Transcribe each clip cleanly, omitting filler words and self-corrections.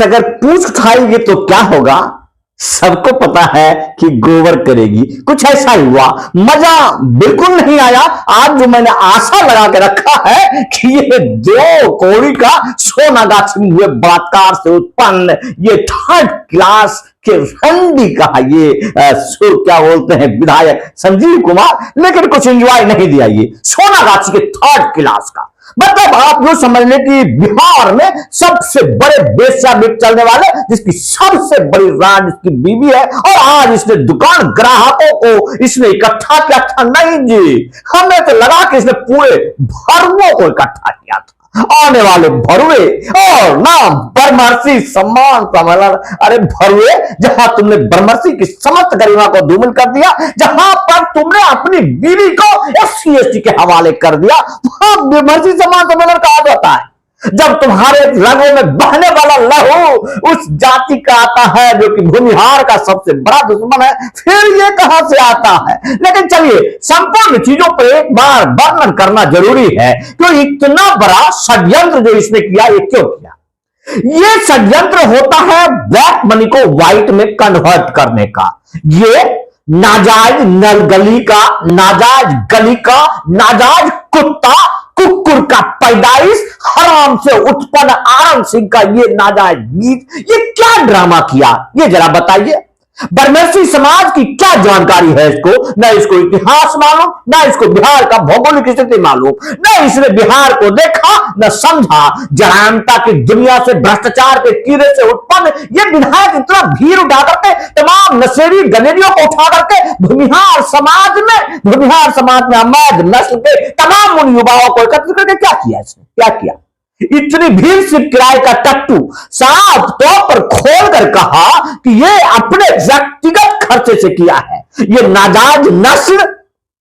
अगर पूंछ उठाएगी तो क्या होगा? सबको पता है कि गोबर करेगी। कुछ ऐसा ही हुआ, मजा बिल्कुल नहीं आया। आज जो मैंने आशा लगा के रखा है कि ये दो कौड़ी का सोनागाछी में हुए बलात्कार से उत्पन्न ये थर्ड क्लास के रंडी का ये क्या बोलते हैं विधायक संजीव कुमार, लेकिन कुछ एंजॉय नहीं दिया ये सोनागाछी के थर्ड क्लास का। मतलब आप यूं समझ लें कि बिहार में सबसे बड़े बेस्या बिक चलने वाले, जिसकी सबसे बड़ी रान इसकी बीवी है, और आज इसने दुकान ग्राहकों को इसने इकट्ठा किया था। नहीं जी, हमें तो लगा कि इसने पूरे भरुओं को इकट्ठा किया था, आने वाले भरुए और नाम बरमर्सी सम्मान सम्मेलन। अरे भरुए, जहां तुमने बरमर्सी की समस्त गरिमा को धूमिल कर दिया, जहां पर तुमने अपनी बीवी को SC/ST के हवाले कर दिया, वहां बरमर्सी सम्मान सम्मेलन कहा जाता है। जब तुम्हारे रगों में बहने वाला लहू उस जाति का आता है जो कि भूमिहार का सबसे बड़ा दुश्मन है, फिर ये कहां से आता है? लेकिन चलिए, संपूर्ण चीजों पर एक बार वर्णन करना जरूरी है कि इतना बड़ा षड्यंत्र जो इसने किया, ये क्यों किया? ये षड्यंत्र होता है ब्लैक मनी को व्हाइट में कन्वर्ट करने का। ये नाजायज नलगली का, नाजायज गली का, नाजायज कुत्ता कुकुर का पैदाइश, हराम से उत्पन्न आनंद सिंह का ये नाजायज बीज, ये क्या ड्रामा किया, ये जरा बताइए। बरमर्सी समाज की क्या जानकारी है इसको? न इसको इतिहास मालूम, न इसको बिहार का भौगोलिक स्थिति मालूम, न इसने बिहार को देखा, न समझा। जरानता की दुनिया से, भ्रष्टाचार के कीड़े से उत्पन्न ये विधायक इतना भीड़ उठा करके, तमाम नशेड़ी गनेरियों को उठा करके भूमिहार समाज में अमैध नस्ल के तमाम उन युवाओं को एकत्रित करके क्या किया इसने? क्या किया? इतनी भीड़ से किराए का टट्टू साफ तौर पर खोलकर कहा कि ये अपने व्यक्तिगत खर्चे से किया है। ये नाजायज नस्ल,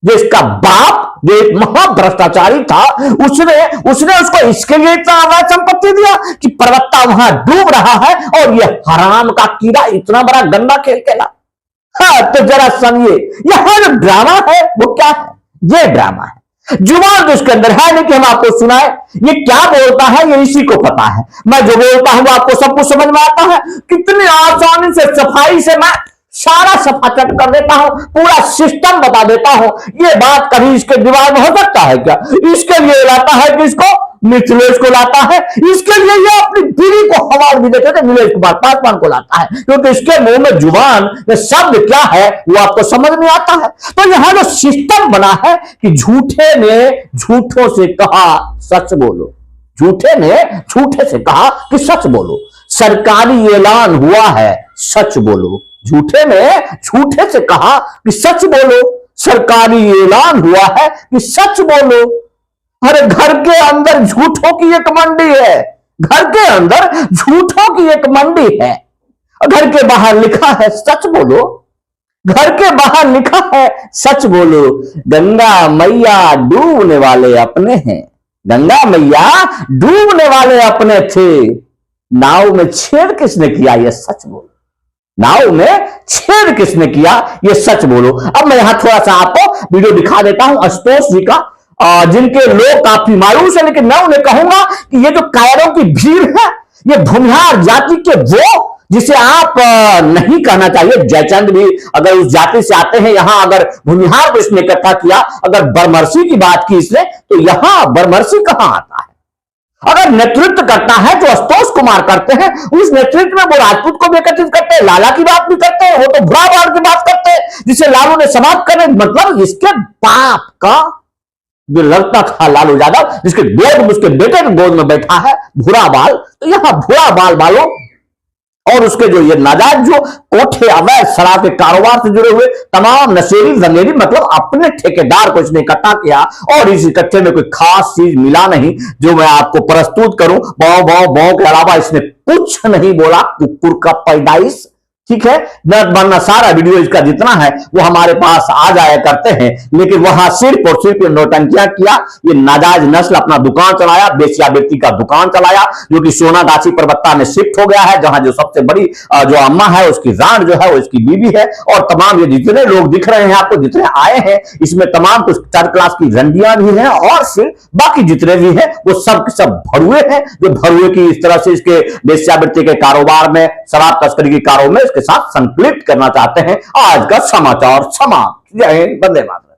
जो इसका बाप जो एक महाभ्रष्टाचारी था, उसने उसको इसके लिए इतना अवैध संपत्ति दिया कि पर्वता वहां डूब रहा है, और ये हराम का कीड़ा इतना बड़ा गंदा खेल खेला। हाँ, तो जरा समझिए, यहां जो ड्रामा है वो क्या है? ये ड्रामा है। जुबान तो इसके अंदर है नहीं कि हम आपको सुनाए। ये क्या बोलता है ये इसी को पता है। मैं जो बोलता हूं आपको सब कुछ समझ में आता है। कितनी आसानी से, सफाई से मैं सारा सफाचट कर देता हूं, पूरा सिस्टम बता देता हूं। ये बात कभी इसके दिमाग में हो सकता है क्या? इसके लिए लाता है कि इसको मिथिलेश को लाता है, इसके लिए ये अपनी बीवी को हवाल भी देते थे, नीलेश कुमार पासवान को लाता है, क्योंकि इसके मुंह में जुबान में शब्द क्या है वो आपको समझ में आता है। तो यहां जो सिस्टम बना है कि झूठे ने झूठों से कहा सच बोलो, झूठे ने झूठे से कहा कि सच बोलो, सरकारी ऐलान हुआ है सच बोलो। झूठे ने झूठे से कहा कि सच बोलो, सरकारी ऐलान हुआ है कि सच बोलो। अरे घर के अंदर झूठों की एक मंडी है, घर के अंदर झूठों की एक मंडी है। घर के बाहर लिखा है सच बोलो, घर के बाहर लिखा है सच बोलो। गंगा मैया डूबने वाले अपने हैं, गंगा मैया डूबने वाले अपने थे। नाव में छेड़ किसने किया ये सच बोलो, नाव में छेड़ किसने किया ये सच बोलो। अब मैं यहां थोड़ा सा आपको वीडियो दिखा देता हूं आशुतोष जी का, जिनके लोग काफी मायूस है, लेकिन मैं उन्हें कहूंगा कि ये जो कायरों की भीड़ है, ये भूमिहार जाति के वो जिसे आप नहीं कहना चाहिए, जयचंद भी अगर उस जाति से आते हैं, यहां अगर भूमिहार को इसने इकट्ठा किया, अगर बरमर्सी की बात की इसने, तो यहां बरमर्सी कहां आता है? अगर नेतृत्व करता है तो आशुतोष कुमार करते हैं, उस नेतृत्व में वो राजपूत को भी एकत्रित करते हैं, लाला की बात भी करते हैं, वो तो भूरा बाल की बात करते हैं, जिसे लालू ने समाप्त करने, मतलब इसके बाप का जो लड़का था लालू यादव, जिसके गोद में उसके बेटे के गोद में बैठा है भूरा बाल, तो यहां भूरा बाल वालों और उसके जो ये नाजायज जो कोठे अवैध शराब के कारोबार से जुड़े हुए तमाम नशेड़ी जंगेरी, मतलब अपने ठेकेदार को इसने इकट्ठा किया, और इस इकट्ठे में कोई खास चीज मिला नहीं जो मैं आपको प्रस्तुत करूं। बौ बौ बौ के अलावा इसने कुछ नहीं बोला। कुकुर का पैदाइश, ठीक है, वरना सारा वीडियो इसका जितना है वो हमारे पास आ जाया करते हैं, लेकिन वहां सिर्फ और सिर्फ नौटंकियां किया, ये नाजायज नस्ल अपना दुकान चलाया, बेश्यावृत्ति का दुकान चलाया, जो कि सोनागाछी परबत्ता में शिफ्ट हो गया है, जहां जो सबसे बड़ी जो अम्मा है उसकी रांड जो है वो इसकी बीवी है, और तमाम ये जितने लोग दिख रहे हैं आपको, जितने आए हैं, इसमें तमाम कुछ थर्ड क्लास की रंडियां भी हैं, और फिर बाकी जितने भी हैं वो सब भरुए हैं, जो भरुए की इस तरह से इसके बेश्यावृत्ति के कारोबार में, शराब तस्करी के कारोबार में इसके साथ संकलित करना चाहते हैं। आज का समाचार समाप्त। जय हिंद, वंदे मातरम।